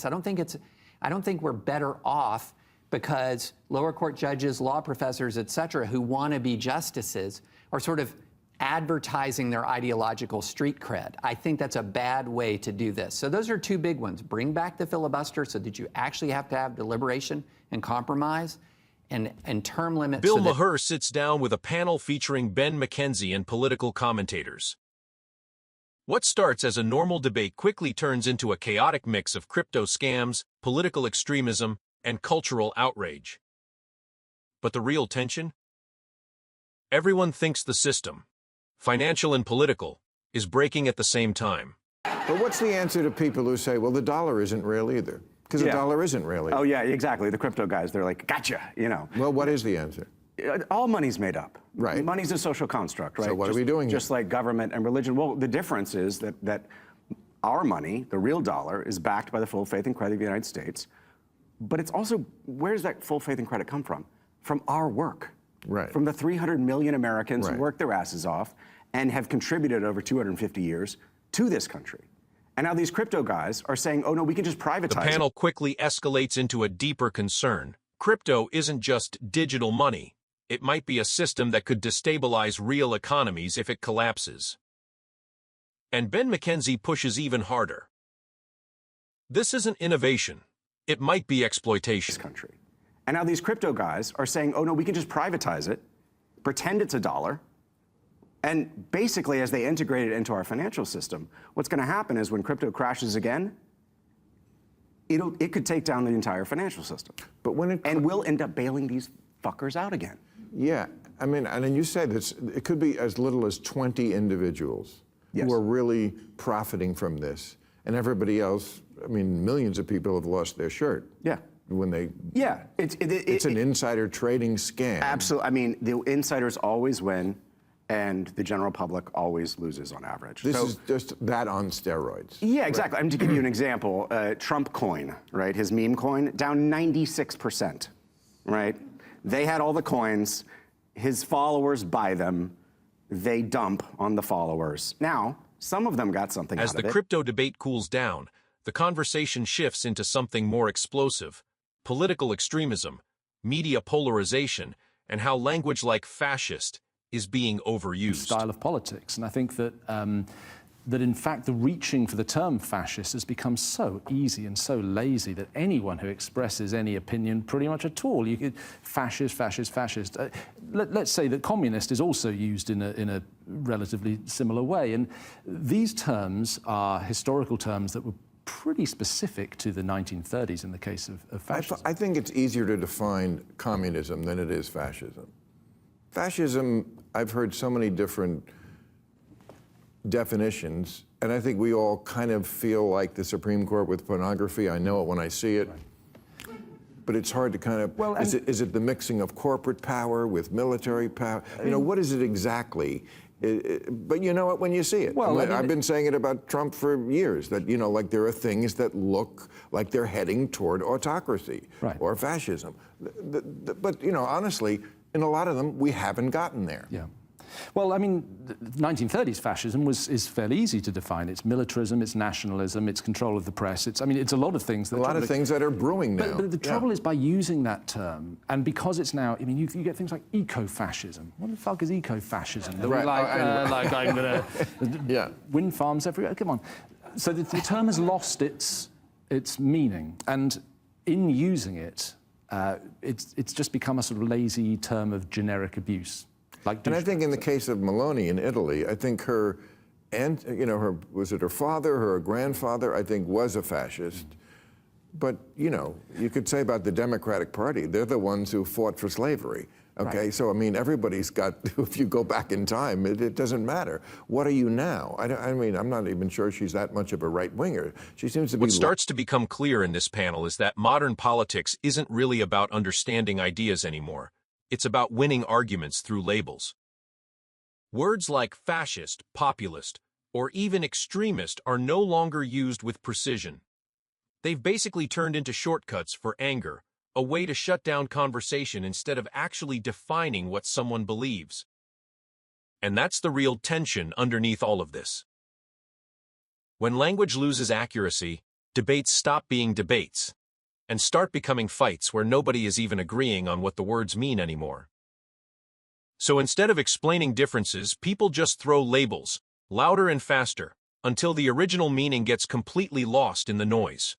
I don't think we're better off because lower court judges, law professors, et cetera, who want to be justices are sort of advertising their ideological street cred. I think that's a bad way to do this. So those are two big ones. Bring back the filibuster so that you actually have to have deliberation and compromise, and term limits. Bill Maher sits down with a panel featuring Ben McKenzie and political commentators. What starts as a normal debate quickly turns into a chaotic mix of crypto scams, political extremism, and cultural outrage. But the real tension? Everyone thinks the system, financial and political, is breaking at the same time. But what's the answer to people who say, well, the dollar isn't real either? Because the dollar isn't real either. Oh, yeah, exactly. The crypto guys, they're like, gotcha, you know. Well, what is the answer? All money's made up. Right. Money's a social construct, right? So what are we doing here? Just like government and religion. Well, the difference is that our money, the real dollar, is backed by the full faith and credit of the United States. But it's also, where does that full faith and credit come from? From our work. Right. From the 300 million Americans who work their asses off and have contributed over 250 years to this country. And now these crypto guys are saying, oh no, we can just privatize The panel quickly escalates into a deeper concern. Crypto isn't just digital money. It might be a system that could destabilize real economies if it collapses. And Ben McKenzie pushes even harder. This isn't innovation. It might be exploitation. This country. And now these crypto guys are saying, oh no, we can just privatize it, pretend it's a dollar, and basically as they integrate it into our financial system, what's going to happen is when crypto crashes again, it could take down the entire financial system. But when and we'll end up bailing these fuckers out again. Yeah, I mean, and then you say this, it could be as little as 20 individuals who are really profiting from this. And everybody else, I mean, millions of people have lost their shirt. Yeah. When they... Yeah. It's an insider trading scam. Absolutely. I mean, the insiders always win, and the general public always loses on average. This is just that on steroids. Yeah, exactly. I'm to give you an example. Trump coin, right? His meme coin, down 96%, right? They had all the coins. His followers buy them. They dump on the followers. Now, some of them got something out of it. As the crypto debate cools down, the conversation shifts into something more explosive: political extremism, media polarization, and how language like fascist is being overused. Style of politics. And I think that that in fact the reaching for the term fascist has become so easy and so lazy that anyone who expresses any opinion pretty much at all, you could fascist. Let's say that communist is also used in a relatively similar way. And these terms are historical terms that were pretty specific to the 1930s in the case of fascism. I think it's easier to define communism than it is fascism. Fascism, I've heard so many different definitions, and I think we all kind of feel like the Supreme Court with pornography. I know it when I see it. Right. But it's hard to kind of, well, is it the mixing of corporate power with military power? You know, what is it exactly? But you know it when you see it. Well, I've been saying it about Trump for years, that, you know, like there are things that look like they're heading toward autocracy or fascism. But, you know, honestly, in a lot of them, we haven't gotten there. Yeah. Well, I mean, the 1930s fascism is fairly easy to define. It's militarism, it's nationalism, it's control of the press. It's a lot of things. A lot of things that are brewing now. But the trouble is by using that term, and because it's now, I mean, you get things like eco-fascism. What the fuck is eco-fascism? Like I'm gonna wind farms everywhere. Come on. So the term has lost its meaning, and in using it, it's just become a sort of lazy term of generic abuse. And I think in the case of Meloni in Italy, I think her, you know, was it her father, her grandfather, I think was a fascist. But, you know, you could say about the Democratic Party, they're the ones who fought for slavery. Okay, right. So I mean, everybody's got, if you go back in time, it doesn't matter. What are you now? I mean, I'm not even sure she's that much of a right-winger. She seems to be... What starts to become clear in this panel is that modern politics isn't really about understanding ideas anymore. It's about winning arguments through labels. Words like fascist, populist, or even extremist are no longer used with precision. They've basically turned into shortcuts for anger, a way to shut down conversation instead of actually defining what someone believes. And that's the real tension underneath all of this. When language loses accuracy, debates stop being debates and start becoming fights where nobody is even agreeing on what the words mean anymore. So instead of explaining differences, people just throw labels, louder and faster, until the original meaning gets completely lost in the noise.